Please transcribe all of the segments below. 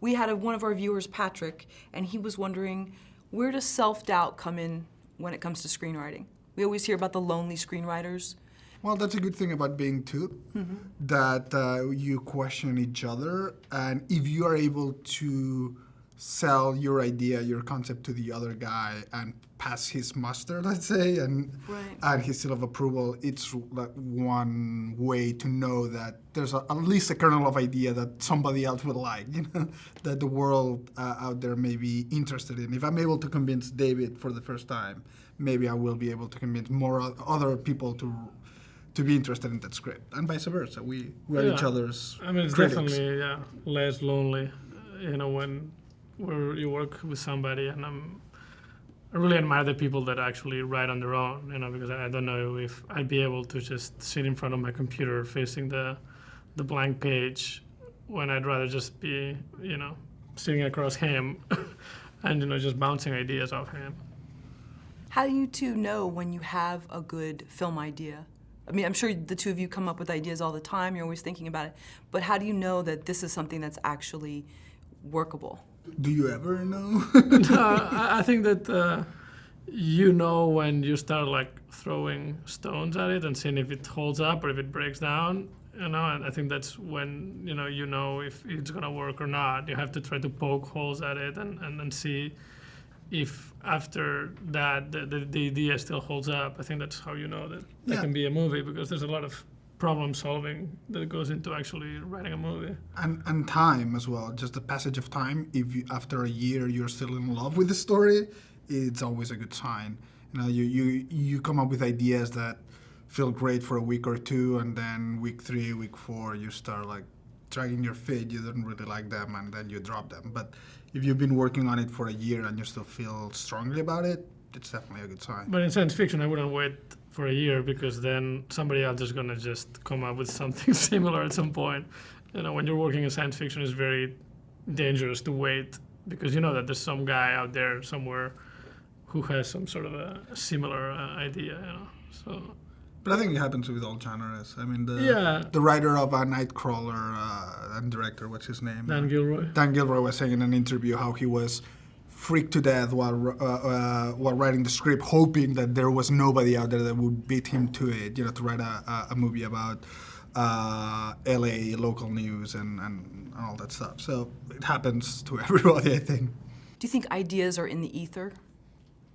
We had one of our viewers, Patrick, and he was wondering, where does self-doubt come in when it comes to screenwriting? We always hear about the lonely screenwriters. Well, that's a good thing about being two, that you question each other, and if you are able to sell your idea, your concept to the other guy and pass his muster, let's say, and his seal of approval, it's like one way to know that there's at least a kernel of idea that somebody else would like, that the world out there may be interested in. If I'm able to convince David for the first time, maybe I will be able to convince more other people to be interested in that script, and vice versa. We are each other's I mean, it's critics. definitely less lonely, when you work with somebody, and I really admire the people that actually write on their own, because I don't know if I'd be able to just sit in front of my computer facing the blank page when I'd rather just be, sitting across him and, just bouncing ideas off him. How do you two know when you have a good film idea? I mean, I'm sure the two of you come up with ideas all the time, you're always thinking about it, but how do you know that this is something that's actually workable? Do you ever know? I think that when you start throwing stones at it and seeing if it holds up or if it breaks down, and I think that's when you know if it's gonna work or not. You have to try to poke holes at it and see if after that the idea still holds up. I think that's how you know that can be a movie, because there's a lot of problem solving that goes into actually writing a movie. And time as well, just the passage of time. If after a year you're still in love with the story, it's always a good sign. You come up with ideas that feel great for a week or two, and then week 3, week 4, you start dragging your feet, you don't really like them, and then you drop them. But if you've been working on it for a year and you still feel strongly about it, it's definitely a good sign. But in science fiction, I wouldn't wait for a year, because then somebody else is going to just come up with something similar at some point. When you're working in science fiction, it's very dangerous to wait, because you know that there's some guy out there somewhere who has some sort of a similar idea, So. But I think it happens with all genres. I mean, the writer of Nightcrawler and director, what's his name? Dan Gilroy. Dan Gilroy was saying in an interview how he was freaked to death while writing the script, hoping that there was nobody out there that would beat him to it, to write a movie about LA local news and all that stuff. So it happens to everybody, I think. Do you think ideas are in the ether?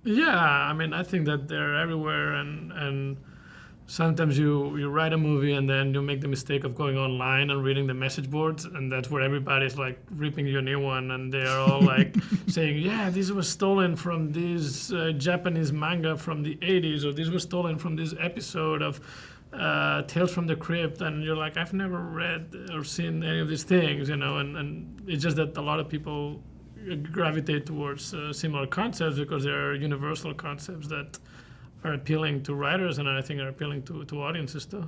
Yeah, I mean, I think that they're everywhere, and sometimes you write a movie and then you make the mistake of going online and reading the message boards, and that's where everybody's ripping you a new one, and they are all saying, yeah, this was stolen from this Japanese manga from the 80s, or this was stolen from this episode of Tales from the Crypt, and you're like, I've never read or seen any of these things, and it's just that a lot of people gravitate towards similar concepts because they're universal concepts that are appealing to writers, and I think are appealing to audiences too.